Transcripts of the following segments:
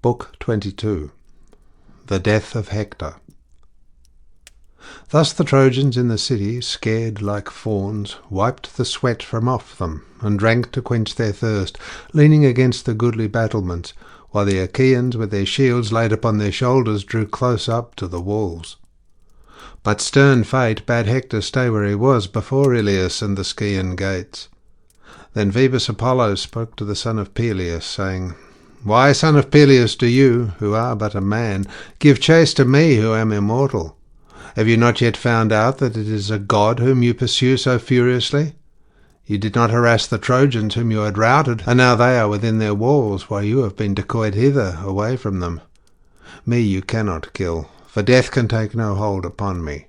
Book 22. The Death of Hector. Thus the Trojans in the city, scared like fawns, wiped the sweat from off them, and drank to quench their thirst, leaning against the goodly battlements, while the Achaeans with their shields laid upon their shoulders drew close up to the walls. But stern fate bade Hector stay where he was before Ilias and the Scaean gates. Then Phoebus Apollo spoke to the son of Peleus, saying, "Why, son of Peleus, do you, who are but a man, give chase to me who am immortal? Have you not yet found out that it is a god whom you pursue so furiously? You did not harass the Trojans whom you had routed, and now they are within their walls, while you have been decoyed hither, away from them. Me you cannot kill, for death can take no hold upon me."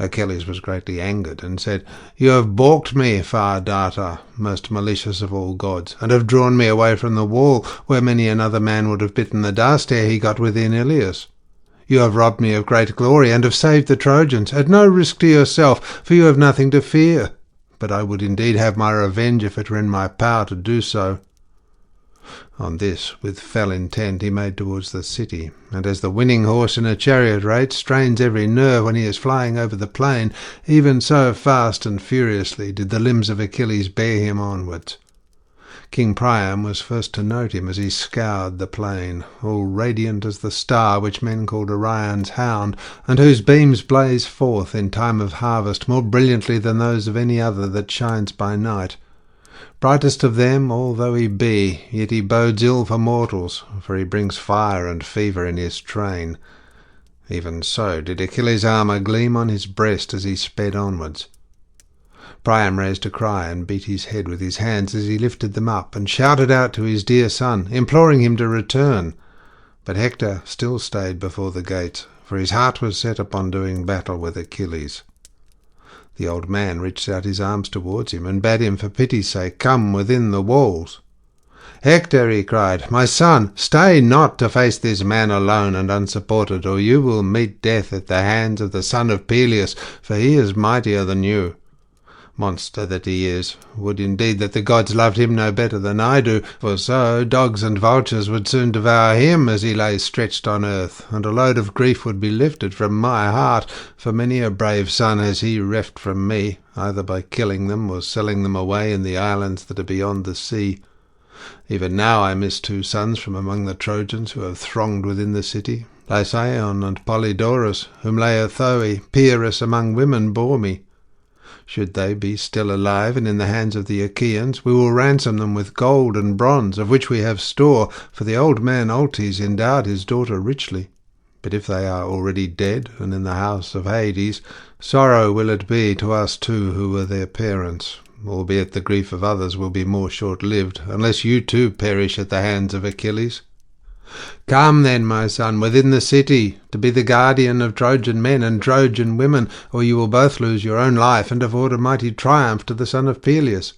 Achilles was greatly angered, and said, "You have balked me, Far Darter, most malicious of all gods, and have drawn me away from the wall, where many another man would have bitten the dust ere he got within Ilias. You have robbed me of great glory, and have saved the Trojans, at no risk to yourself, for you have nothing to fear. But I would indeed have my revenge if it were in my power to do so." On this, with fell intent, he made towards the city, and as the winning horse in a chariot race strains every nerve when he is flying over the plain, even so fast and furiously did the limbs of Achilles bear him onwards. King Priam was first to note him as he scoured the plain, all radiant as the star which men called Orion's hound, and whose beams blaze forth in time of harvest more brilliantly than those of any other that shines by night. Brightest of them, although he be, yet he bodes ill for mortals, for he brings fire and fever in his train. Even so did Achilles' armour gleam on his breast as he sped onwards. Priam raised a cry and beat his head with his hands as he lifted them up, and shouted out to his dear son, imploring him to return. But Hector still stayed before the gates, for his heart was set upon doing battle with Achilles. The old man reached out his arms towards him, and bade him for pity's sake come within the walls. "Hector," he cried, "my son, stay not to face this man alone and unsupported, or you will meet death at the hands of the son of Peleus, for he is mightier than you. Monster that he is, would indeed that the gods loved him no better than I do, for so dogs and vultures would soon devour him as he lay stretched on earth, and a load of grief would be lifted from my heart, for many a brave son has he reft from me, either by killing them or selling them away in the islands that are beyond the sea. Even now I miss 2 sons from among the Trojans who have thronged within the city, Lycaon and Polydorus, whom Laerthoe, peeress among women, bore me. Should they be still alive and in the hands of the Achaeans, we will ransom them with gold and bronze, of which we have store, for the old man Ultes endowed his daughter richly. But if they are already dead and in the house of Hades, sorrow will it be to us too who were their parents, albeit the grief of others will be more short-lived, unless you too perish at the hands of Achilles. Come then, my son, within the city, to be the guardian of Trojan men and Trojan women, or you will both lose your own life and afford a mighty triumph to the son of Peleus.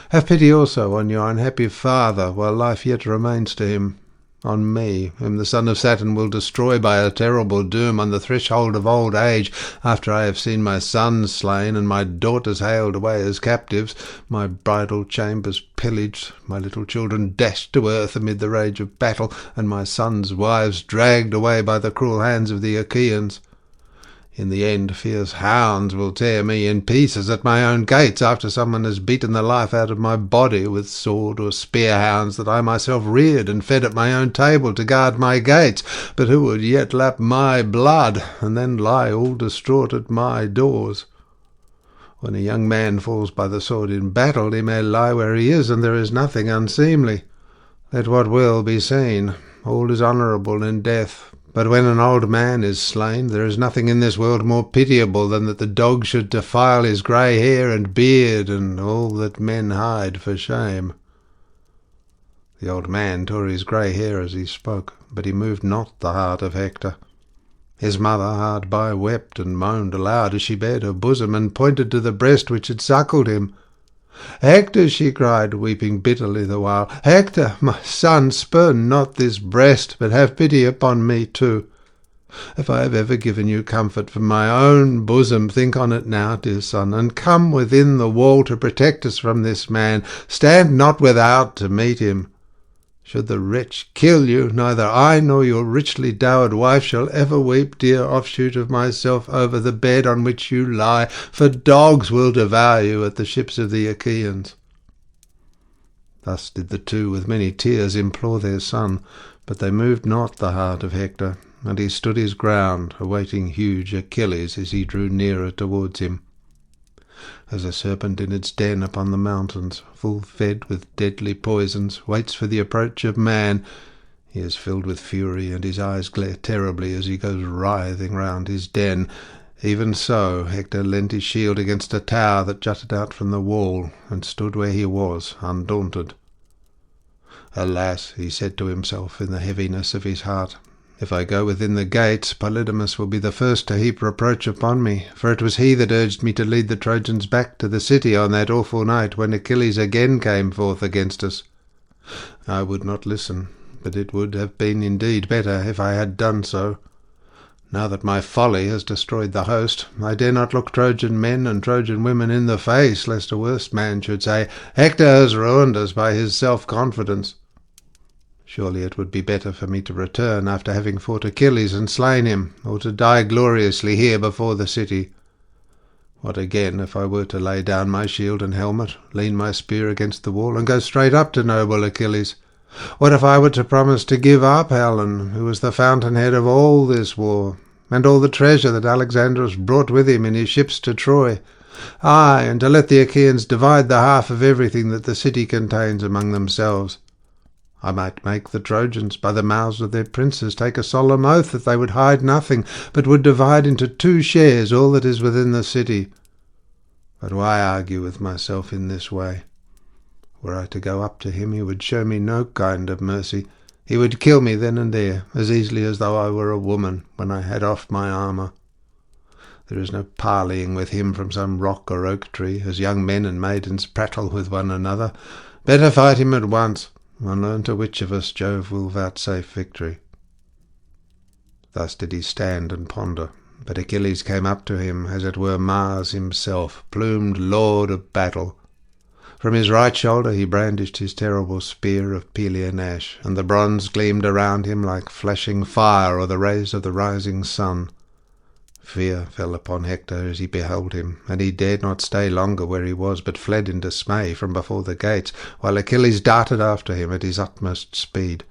Have pity also on your unhappy father, while life yet remains to him, on me, whom the son of Saturn will destroy by a terrible doom on the threshold of old age, after I have seen my sons slain and my daughters haled away as captives, my bridal chambers pillaged, my little children dashed to earth amid the rage of battle, and my sons' wives dragged away by the cruel hands of the Achaeans. In the end, fierce hounds will tear me in pieces at my own gates, after someone has beaten the life out of my body with sword or spear hounds that I myself reared and fed at my own table to guard my gates, but who would yet lap my blood, and then lie all distraught at my doors. When a young man falls by the sword in battle, he may lie where he is, and there is nothing unseemly. Let what will be seen, all is honourable in death. But when an old man is slain, there is nothing in this world more pitiable than that the dog should defile his grey hair and beard, and all that men hide for shame." The old man tore his grey hair as he spoke, but he moved not the heart of Hector. His mother hard by wept and moaned aloud as she bared her bosom and pointed to the breast which had suckled him. "Hector," she cried, weeping bitterly the while, "Hector, my son, spurn not this breast, but have pity upon me too. If I have ever given you comfort from my own bosom, think on it now, dear son, and come within the wall to protect us from this man. Stand not without to meet him. Should the wretch kill you, neither I nor your richly dowered wife shall ever weep, dear offshoot of myself, over the bed on which you lie, for dogs will devour you at the ships of the Achaeans." Thus did the two with many tears implore their son, but they moved not the heart of Hector, and he stood his ground, awaiting huge Achilles as he drew nearer towards him. As a serpent in its den upon the mountains, full fed with deadly poisons, waits for the approach of man, he is filled with fury, and his eyes glare terribly as he goes writhing round his den. Even so Hector leant his shield against a tower that jutted out from the wall, and stood where he was, undaunted. "Alas," he said to himself in the heaviness of his heart, "if I go within the gates, Polydamas will be the first to heap reproach upon me, for it was he that urged me to lead the Trojans back to the city on that awful night when Achilles again came forth against us. I would not listen, but it would have been indeed better if I had done so. Now that my folly has destroyed the host, I dare not look Trojan men and Trojan women in the face, lest a worse man should say, 'Hector has ruined us by his self-confidence.' Surely it would be better for me to return after having fought Achilles and slain him, or to die gloriously here before the city. What again if I were to lay down my shield and helmet, lean my spear against the wall, and go straight up to noble Achilles? What if I were to promise to give up Helen, who was the fountainhead of all this war, and all the treasure that Alexandrus brought with him in his ships to Troy? Ay, and to let the Achaeans divide the half of everything that the city contains among themselves. I might make the Trojans, by the mouths of their princes, take a solemn oath that they would hide nothing, but would divide into 2 shares all that is within the city. But why argue with myself in this way? Were I to go up to him, he would show me no kind of mercy. He would kill me then and there, as easily as though I were a woman, when I had off my armour. There is no parleying with him from some rock or oak tree, as young men and maidens prattle with one another. Better fight him at once, and learn to which of us Jove will vouchsafe victory." Thus did he stand and ponder, but Achilles came up to him, as it were Mars himself, plumed lord of battle. From his right shoulder he brandished his terrible spear of Pelian ash, and the bronze gleamed around him like flashing fire or the rays of the rising sun. Fear fell upon Hector as he beheld him, and he dared not stay longer where he was, but fled in dismay from before the gates, while Achilles darted after him at his utmost speed.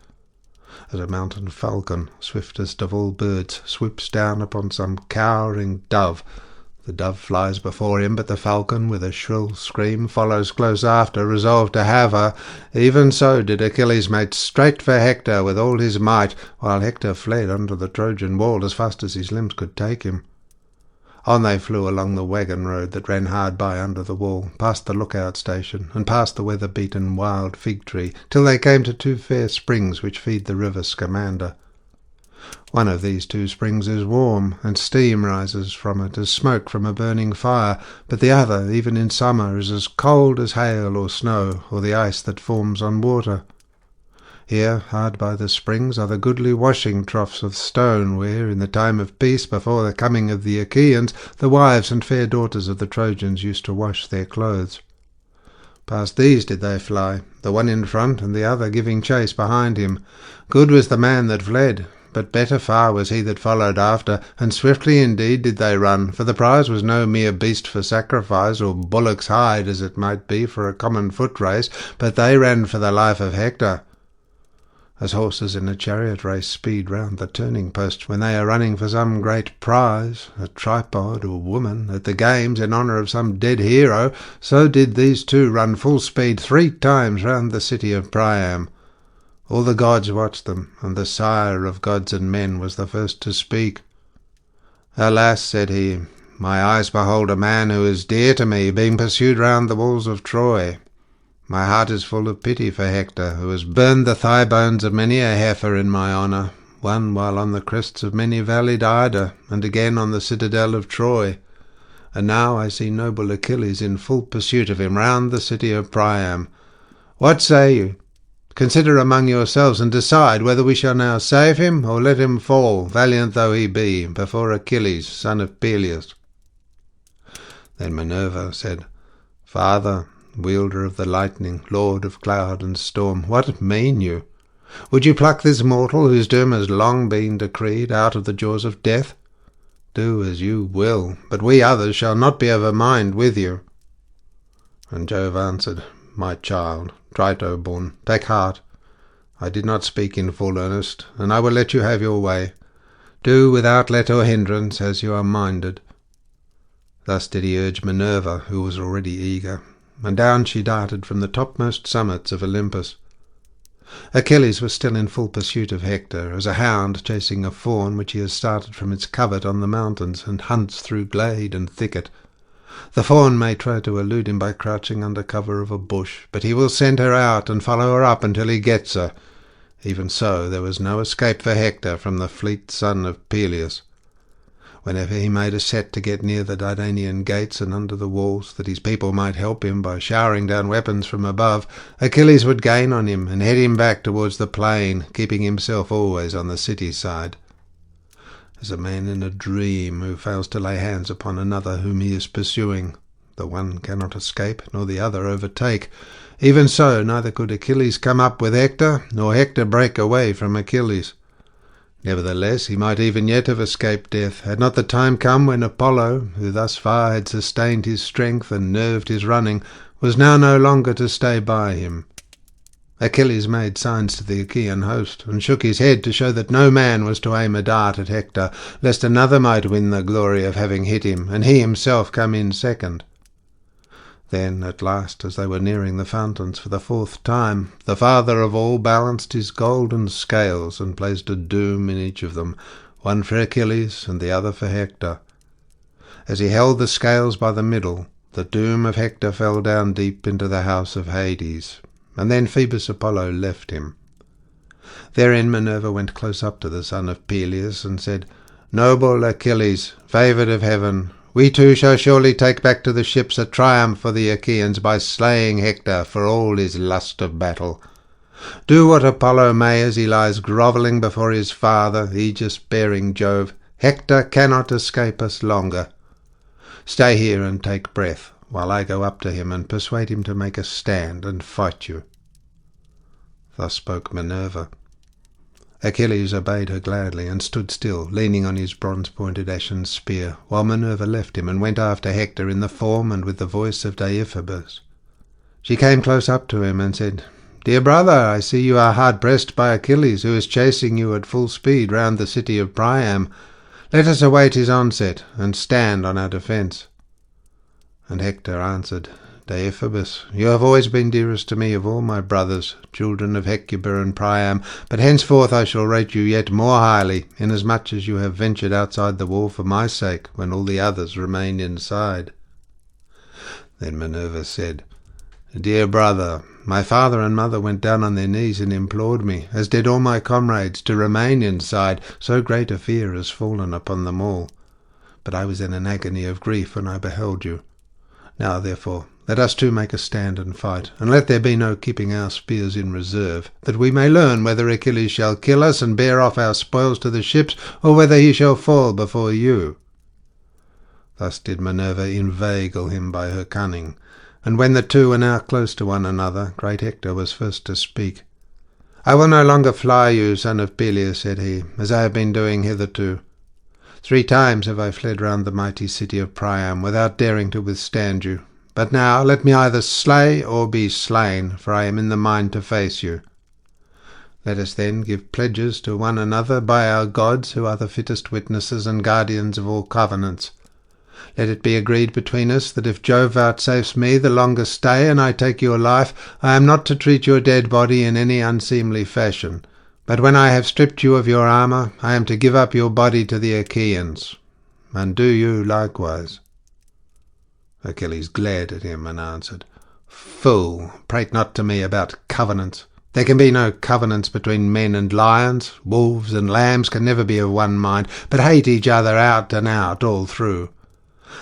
As a mountain falcon, swiftest of all birds, swoops down upon some cowering dove, the dove flies before him, but the falcon, with a shrill scream, follows close after, resolved to have her. Even so did Achilles make straight for Hector with all his might, while Hector fled under the Trojan wall as fast as his limbs could take him. On they flew along the waggon road that ran hard by under the wall, past the lookout station, and past the weather-beaten wild fig-tree, till they came to 2 fair springs which feed the river Scamander. One of these 2 springs is warm, and steam rises from it as smoke from a burning fire, but the other, even in summer, is as cold as hail or snow, or the ice that forms on water. Here, hard by the springs, are the goodly washing troughs of stone, where, in the time of peace, before the coming of the Achaeans, the wives and fair daughters of the Trojans used to wash their clothes. Past these did they fly, the one in front and the other giving chase behind him. Good was the man that fled, but better far was he that followed after, and swiftly indeed did they run, for the prize was no mere beast for sacrifice, or bullock's hide, as it might be, for a common foot race, but they ran for the life of Hector. As horses in a chariot race speed round the turning post when they are running for some great prize, a tripod or woman, at the games in honour of some dead hero, so did these 2 run full speed 3 times round the city of Priam. All the gods watched them, and the sire of gods and men was the first to speak. "Alas," said he, "my eyes behold a man who is dear to me, being pursued round the walls of Troy. My heart is full of pity for Hector, who has burned the thigh bones of many a heifer in my honour, one while on the crests of many valleyed Ida, and again on the citadel of Troy. And now I see noble Achilles in full pursuit of him round the city of Priam. What say you? Consider among yourselves, and decide whether we shall now save him, or let him fall, valiant though he be, before Achilles, son of Peleus." Then Minerva said, "Father, wielder of the lightning, lord of cloud and storm, what mean you? Would you pluck this mortal, whose doom has long been decreed, out of the jaws of death? Do as you will, but we others shall not be of a mind with you. And Jove answered, My child, Trito-born, take heart. I did not speak in full earnest, and I will let you have your way. Do without let or hindrance as you are minded. Thus did he urge Minerva, who was already eager, and down she darted from the topmost summits of Olympus. Achilles was still in full pursuit of Hector, as a hound chasing a fawn which he has started from its covert on the mountains, and hunts through glade and thicket. The fawn may try to elude him by crouching under cover of a bush, but he will send her out and follow her up until he gets her. Even so, there was no escape for Hector from the fleet son of Peleus. Whenever he made a set to get near the Dardanian gates and under the walls, that his people might help him by showering down weapons from above, Achilles would gain on him and head him back towards the plain, keeping himself always on the city side. As a man in a dream who fails to lay hands upon another whom he is pursuing, the one cannot escape, nor the other overtake. Even so, neither could Achilles come up with Hector, nor Hector break away from Achilles. Nevertheless, he might even yet have escaped death, had not the time come when Apollo, who thus far had sustained his strength and nerved his running, was now no longer to stay by him. Achilles made signs to the Achaean host, and shook his head to show that no man was to aim a dart at Hector, lest another might win the glory of having hit him, and he himself come in second. Then, at last, as they were nearing the fountains for the fourth time, the father of all balanced his golden scales, and placed a doom in each of them, one for Achilles and the other for Hector. As he held the scales by the middle, the doom of Hector fell down deep into the house of Hades, and then Phoebus Apollo left him. Therein Minerva went close up to the son of Peleus, and said, Noble Achilles, favoured of heaven, we too shall surely take back to the ships a triumph for the Achaeans by slaying Hector for all his lust of battle. Do what Apollo may as he lies grovelling before his father, aegis-bearing Jove, Hector cannot escape us longer. Stay here and take breath, while I go up to him and persuade him to make a stand and fight you. Thus spoke Minerva. Achilles obeyed her gladly, and stood still, leaning on his bronze-pointed ashen spear, while Minerva left him and went after Hector in the form and with the voice of Deiphobus. She came close up to him and said, Dear brother, I see you are hard-pressed by Achilles, who is chasing you at full speed round the city of Priam. Let us await his onset, and stand on our defence. And Hector answered, Deiphobus, you have always been dearest to me of all my brothers, children of Hecuba and Priam, but henceforth I shall rate you yet more highly, inasmuch as you have ventured outside the wall for my sake, when all the others remained inside. Then Minerva said, Dear brother, my father and mother went down on their knees and implored me, as did all my comrades, to remain inside, so great a fear has fallen upon them all. But I was in an agony of grief when I beheld you. Now, therefore, let us too make a stand and fight, and let there be no keeping our spears in reserve, that we may learn whether Achilles shall kill us and bear off our spoils to the ships, or whether he shall fall before you. Thus did Minerva inveigle him by her cunning, and when the two were now close to one another, great Hector was first to speak. I will no longer fly you, son of Peleus, said he, as I have been doing hitherto. 3 times have I fled round the mighty city of Priam, without daring to withstand you. But now let me either slay or be slain, for I am in the mind to face you. Let us then give pledges to one another by our gods, who are the fittest witnesses and guardians of all covenants. Let it be agreed between us that if Jove vouchsafes me the longer stay, and I take your life, I am not to treat your dead body in any unseemly fashion. But when I have stripped you of your armour, I am to give up your body to the Achaeans. And do you likewise. Achilles glared at him and answered, Fool, prate not to me about covenants. There can be no covenants between men and lions. Wolves and lambs can never be of one mind, but hate each other out and out all through.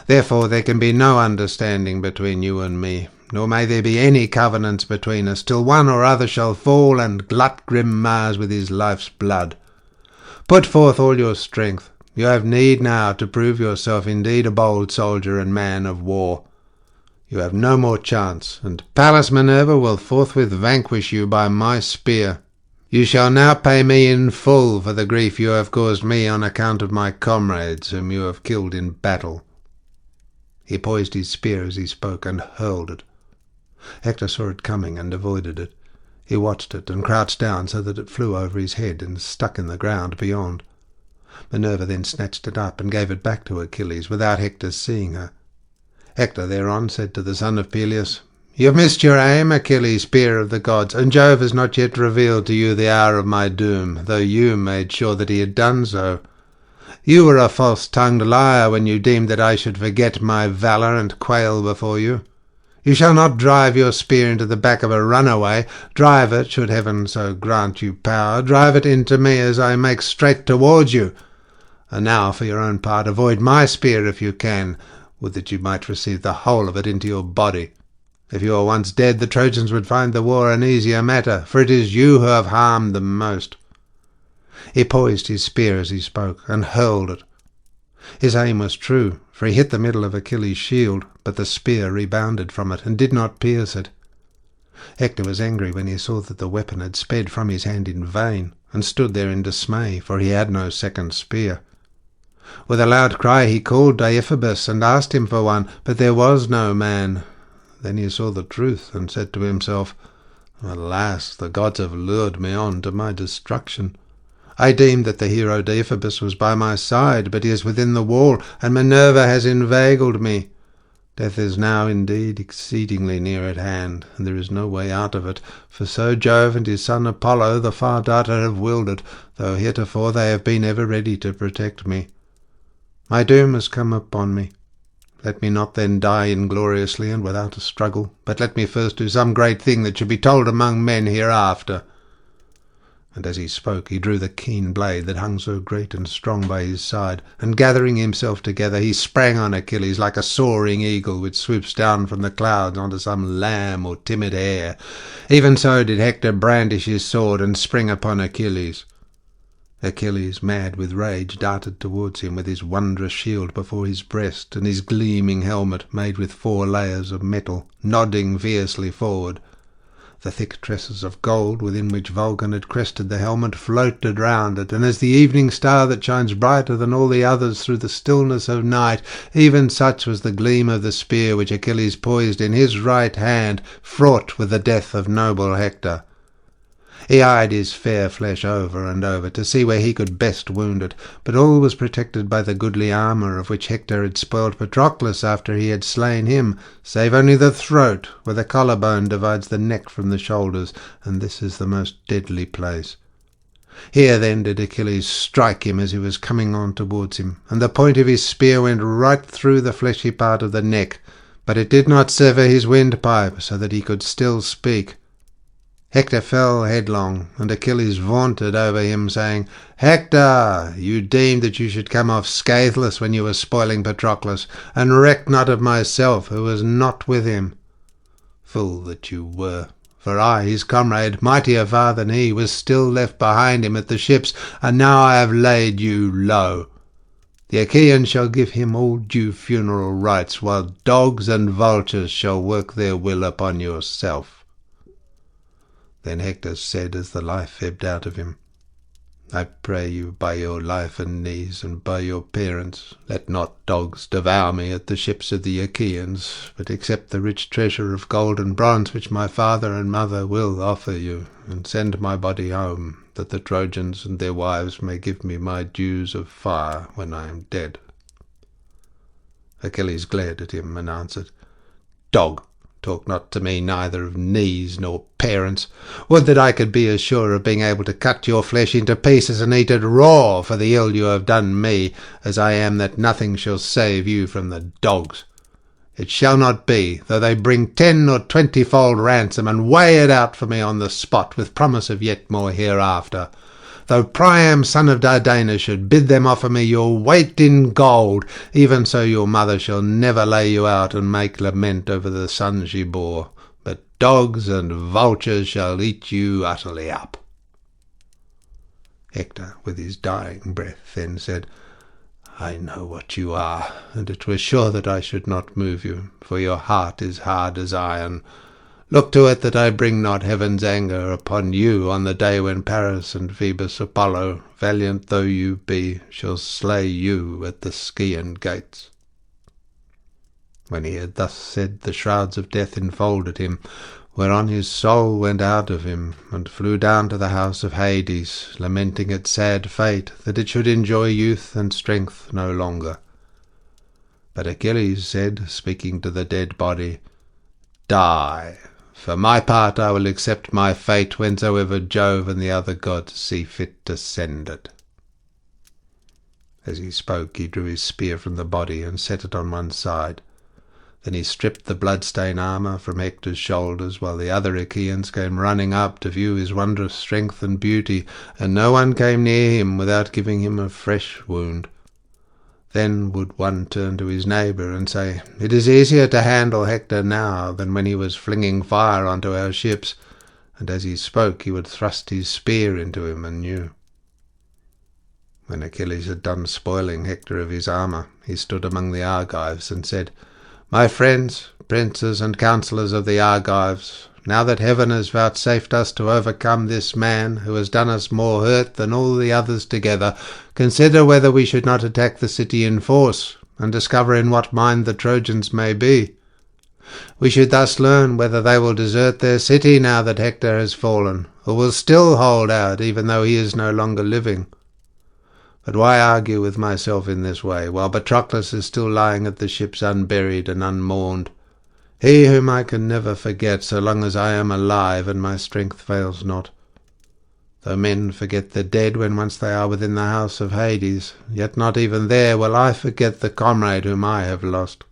Therefore there can be no understanding between you and me, nor may there be any covenants between us, till one or other shall fall and glut grim Mars with his life's blood. Put forth all your strength. You have need now to prove yourself indeed a bold soldier and man of war. You have no more chance, and Pallas Minerva will forthwith vanquish you by my spear. You shall now pay me in full for the grief you have caused me on account of my comrades whom you have killed in battle." He poised his spear as he spoke and hurled it. Hector saw it coming and avoided it. He watched it and crouched down so that it flew over his head and stuck in the ground beyond. Minerva then snatched it up and gave it back to Achilles without Hector's seeing her. Hector thereon said to the son of Peleus, "You have missed your aim, Achilles, peer of the gods, and Jove has not yet revealed to you the hour of my doom, though you made sure that he had done so. You were a false-tongued liar when you deemed that I should forget my valour and quail before you. You shall not drive your spear into the back of a runaway. Drive it, should heaven so grant you power, drive it into me as I make straight towards you. And now, for your own part, avoid my spear if you can. Would that you might receive the whole of it into your body. If you are once dead, the Trojans would find the war an easier matter, for it is you who have harmed them most." He poised his spear as he spoke, and hurled it. His aim was true, for he hit the middle of Achilles' shield, but the spear rebounded from it, and did not pierce it. Hector was angry when he saw that the weapon had sped from his hand in vain, and stood there in dismay, for he had no second spear. With a loud cry he called Deiphobus, and asked him for one, but there was no man. Then he saw the truth, and said to himself, "Alas, the gods have lured me on to my destruction. I deemed that the hero Deiphobus was by my side, but he is within the wall, and Minerva has inveigled me. Death is now indeed exceedingly near at hand, and there is no way out of it, for so Jove and his son Apollo, the Far-Darter, have willed it, though heretofore they have been ever ready to protect me. My doom has come upon me. Let me not then die ingloriously and without a struggle, but let me first do some great thing that should be told among men hereafter." And as he spoke he drew the keen blade that hung so great and strong by his side, and gathering himself together he sprang on Achilles like a soaring eagle which swoops down from the clouds onto some lamb or timid hare. Even so did Hector brandish his sword and spring upon Achilles. Achilles, mad with rage, darted towards him with his wondrous shield before his breast, and his gleaming helmet, made with 4 layers of metal, nodding fiercely forward. The thick tresses of gold within which Vulcan had crested the helmet floated round it, and as the evening star that shines brighter than all the others through the stillness of night, even such was the gleam of the spear which Achilles poised in his right hand, fraught with the death of noble Hector. He eyed his fair flesh over and over to see where he could best wound it, but all was protected by the goodly armour of which Hector had spoiled Patroclus after he had slain him, save only the throat, where the collarbone divides the neck from the shoulders, and this is the most deadly place. Here then did Achilles strike him as he was coming on towards him, and the point of his spear went right through the fleshy part of the neck, but it did not sever his windpipe, so that he could still speak. Hector fell headlong, and Achilles vaunted over him, saying, "Hector, you deemed that you should come off scatheless when you were spoiling Patroclus, and recked not of myself, who was not with him. Fool that you were, for I, his comrade, mightier far than he, was still left behind him at the ships, and now I have laid you low. The Achaeans shall give him all due funeral rites, while dogs and vultures shall work their will upon yourself." Then Hector said, as the life ebbed out of him, "I pray you by your life and knees, and by your parents, let not dogs devour me at the ships of the Achaeans, but accept the rich treasure of gold and bronze which my father and mother will offer you, and send my body home, that the Trojans and their wives may give me my dues of fire when I am dead." Achilles glared at him and answered, "Dog, talk not to me neither of knees nor parents. Would that I could be as sure of being able to cut your flesh into pieces and eat it raw for the ill you have done me, as I am that nothing shall save you from the dogs. It shall not be, though they bring 10 or 20-fold ransom, and weigh it out for me on the spot, with promise of yet more hereafter. Though Priam, son of Dardanus, should bid them offer me your weight in gold, even so your mother shall never lay you out and make lament over the son she bore, but dogs and vultures shall eat you utterly up." Hector, with his dying breath, then said, "I know what you are, and it were sure that I should not move you, for your heart is hard as iron. Look to it that I bring not heaven's anger upon you on the day when Paris and Phoebus Apollo, valiant though you be, shall slay you at the Scaean gates." When he had thus said, the shrouds of death enfolded him, whereon his soul went out of him, and flew down to the house of Hades, lamenting its sad fate, that it should enjoy youth and strength no longer. But Achilles said, speaking to the dead body, "Die! For my part I will accept my fate whensoever Jove and the other gods see fit to send it." As he spoke, he drew his spear from the body and set it on one side. Then he stripped the blood-stained armour from Hector's shoulders, while the other Achaeans came running up to view his wondrous strength and beauty, and no one came near him without giving him a fresh wound. Then would one turn to his neighbour and say, "It is easier to handle Hector now than when he was flinging fire onto our ships," and as he spoke he would thrust his spear into him anew. When Achilles had done spoiling Hector of his armour, he stood among the Argives and said, "My friends, princes and counsellors of the Argives, now that heaven has vouchsafed us to overcome this man, who has done us more hurt than all the others together, consider whether we should not attack the city in force, and discover in what mind the Trojans may be. We should thus learn whether they will desert their city now that Hector has fallen, or will still hold out even though he is no longer living. But why argue with myself in this way, while Patroclus is still lying at the ships unburied and unmourned? He whom I can never forget so long as I am alive and my strength fails not. Though men forget the dead when once they are within the house of Hades, yet not even there will I forget the comrade whom I have lost.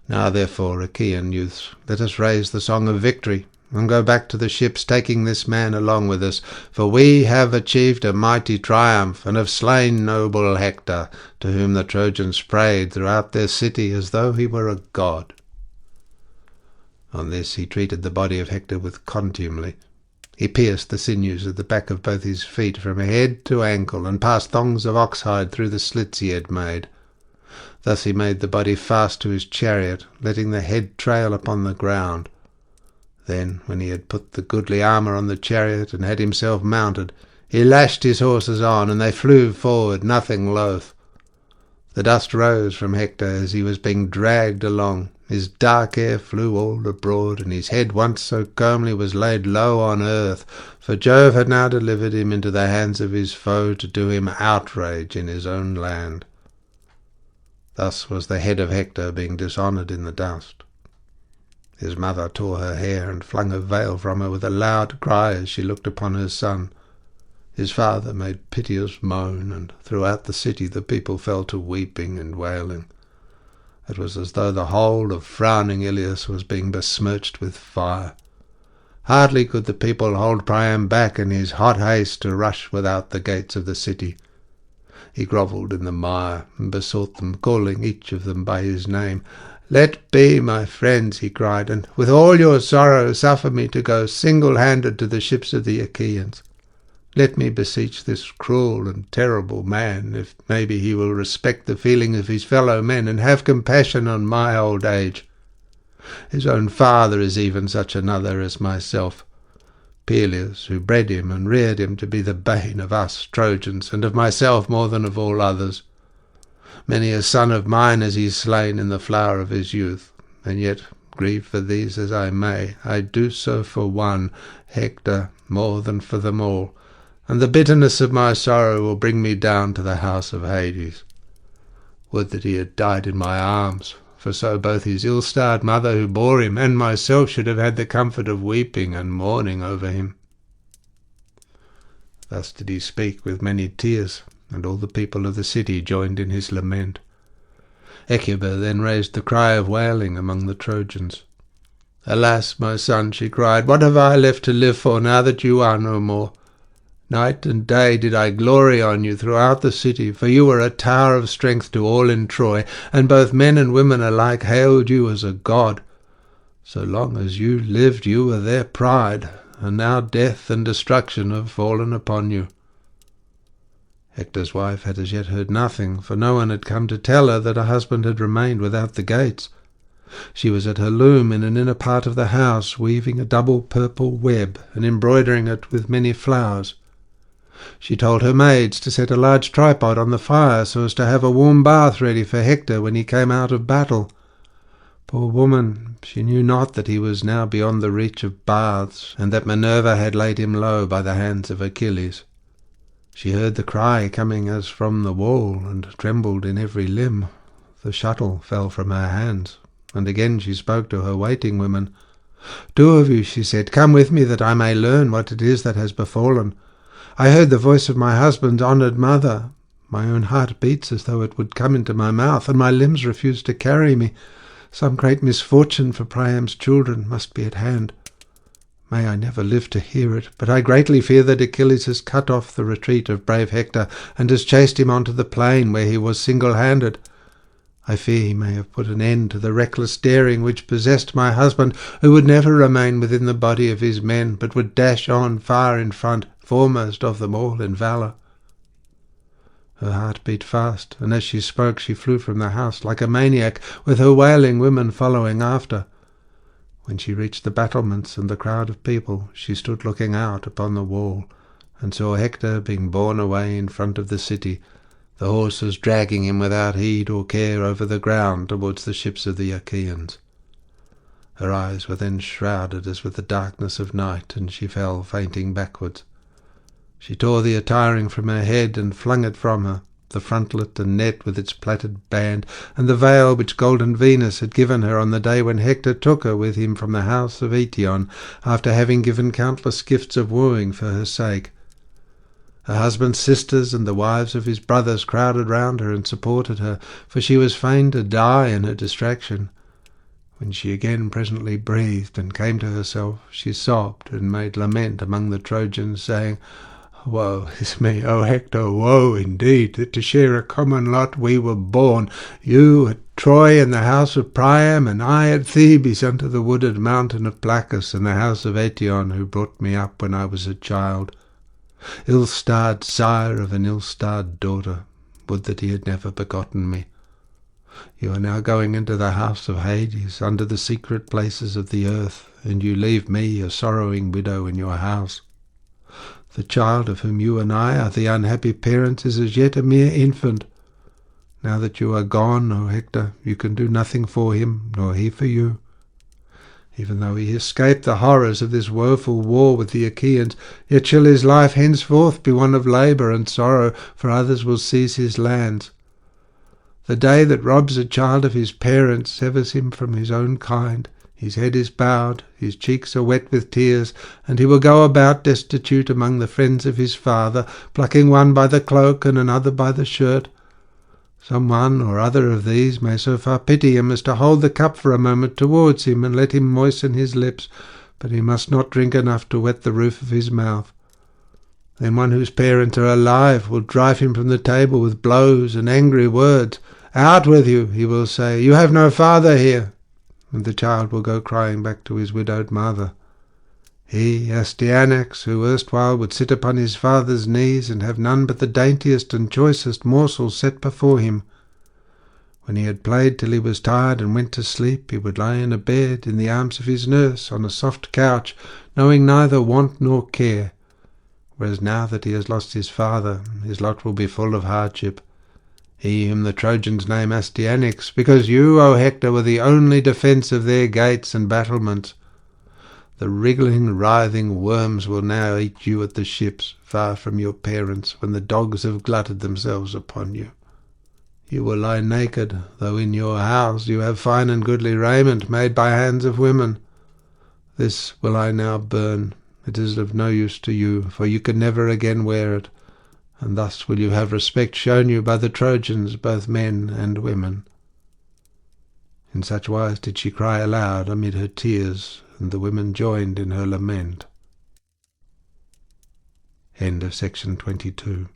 Now therefore, Achaean youths, let us raise the song of victory, and go back to the ships, taking this man along with us, for we have achieved a mighty triumph, and have slain noble Hector, to whom the Trojans prayed throughout their city as though he were a god." On this he treated the body of Hector with contumely. He pierced the sinews at the back of both his feet from head to ankle, and passed thongs of oxhide through the slits he had made. Thus he made the body fast to his chariot, letting the head trail upon the ground. Then, when he had put the goodly armour on the chariot and had himself mounted, he lashed his horses on, and they flew forward, nothing loath. The dust rose from Hector as he was being dragged along. His dark hair flew all abroad, and his head, once so comely, was laid low on earth, for Jove had now delivered him into the hands of his foe to do him outrage in his own land. Thus was the head of Hector being dishonoured in the dust. His mother tore her hair and flung her veil from her with a loud cry as she looked upon her son. His father made piteous moan, and throughout the city the people fell to weeping and wailing. It was as though the whole of frowning Ilias was being besmirched with fire. Hardly could the people hold Priam back in his hot haste to rush without the gates of the city. He grovelled in the mire and besought them, calling each of them by his name. "Let be, my friends," he cried, "and with all your sorrow suffer me to go single-handed to the ships of the Achaeans. Let me beseech this cruel and terrible man, if maybe he will respect the feelings of his fellow men and have compassion on my old age. His own father is even such another as myself, Peleus, who bred him and reared him to be the bane of us Trojans, and of myself more than of all others. Many a son of mine has he slain in the flower of his youth, and yet, grieve for these as I may, I do so for one, Hector, more than for them all, and the bitterness of my sorrow will bring me down to the house of Hades. Would that he had died in my arms, for so both his ill-starred mother who bore him and myself should have had the comfort of weeping and mourning over him." Thus did he speak with many tears, and all the people of the city joined in his lament. Hecuba then raised the cry of wailing among the Trojans. "Alas, my son," she cried, "what have I left to live for now that you are no more? Night and day did I glory on you throughout the city, for you were a tower of strength to all in Troy, and both men and women alike hailed you as a god. So long as you lived you were their pride, and now death and destruction have fallen upon you." Hector's wife had as yet heard nothing, for no one had come to tell her that her husband had remained without the gates. She was at her loom in an inner part of the house, weaving a double purple web and embroidering it with many flowers. She told her maids to set a large tripod on the fire so as to have a warm bath ready for Hector when he came out of battle. Poor woman, she knew not that he was now beyond the reach of baths, and that Minerva had laid him low by the hands of Achilles. She heard the cry coming as from the wall, and trembled in every limb. The shuttle fell from her hands, and again she spoke to her waiting women. "Two of you," she said, "come with me that I may learn what it is that has befallen. I heard the voice of my husband's honoured mother. My own heart beats as though it would come into my mouth, and my limbs refuse to carry me. Some great misfortune for Priam's children must be at hand. May I never live to hear it, but I greatly fear that Achilles has cut off the retreat of brave Hector, and has chased him onto the plain where he was single-handed. I fear he may have put an end to the reckless daring which possessed my husband, who would never remain within the body of his men, but would dash on far in front, foremost of them all in valour." Her heart beat fast, and as she spoke she flew from the house like a maniac, with her wailing women following after. When she reached the battlements and the crowd of people, she stood looking out upon the wall, and saw Hector being borne away in front of the city, the horses dragging him without heed or care over the ground towards the ships of the Achaeans. Her eyes were then shrouded as with the darkness of night, and she fell fainting backwards. She tore the attiring from her head and flung it from her, the frontlet and net with its plaited band, and the veil which golden Venus had given her on the day when Hector took her with him from the house of Eetion, after having given countless gifts of wooing for her sake. Her husband's sisters and the wives of his brothers crowded round her and supported her, for she was fain to die in her distraction. When she again presently breathed and came to herself, she sobbed and made lament among the Trojans, saying, "Woe is me, O Hector, woe indeed, that to share a common lot we were born, you at Troy in the house of Priam, and I at Thebes under the wooded mountain of Placus in the house of Eetion, who brought me up when I was a child. Ill-starred sire of an ill-starred daughter, would that he had never begotten me. You are now going into the house of Hades, under the secret places of the earth, and you leave me, a sorrowing widow, in your house. The child of whom you and I are the unhappy parents is as yet a mere infant. Now that you are gone, O Hector, you can do nothing for him, nor he for you. Even though he escaped the horrors of this woeful war with the Achaeans, yet shall his life henceforth be one of labour and sorrow, for others will seize his lands. The day that robs a child of his parents severs him from his own kind. His head is bowed, his cheeks are wet with tears, and he will go about destitute among the friends of his father, plucking one by the cloak and another by the shirt. Some one or other of these may so far pity him as to hold the cup for a moment towards him and let him moisten his lips, but he must not drink enough to wet the roof of his mouth. Then one whose parents are alive will drive him from the table with blows and angry words. "Out with you," he will say, "you have no father here," and the child will go crying back to his widowed mother. He, Astyanax, who erstwhile would sit upon his father's knees and have none but the daintiest and choicest morsels set before him. When he had played till he was tired and went to sleep, he would lie in a bed in the arms of his nurse on a soft couch, knowing neither want nor care. Whereas now that he has lost his father, his lot will be full of hardship. He whom the Trojans name Astyanax, because you, O Hector, were the only defence of their gates and battlements. The wriggling, writhing worms will now eat you at the ships, far from your parents, when the dogs have glutted themselves upon you. You will lie naked, though in your house you have fine and goodly raiment made by hands of women. This will I now burn. It is of no use to you, for you can never again wear it, and thus will you have respect shown you by the Trojans, both men and women." In such wise did she cry aloud amid her tears, and the women joined in her lament. End of section 22.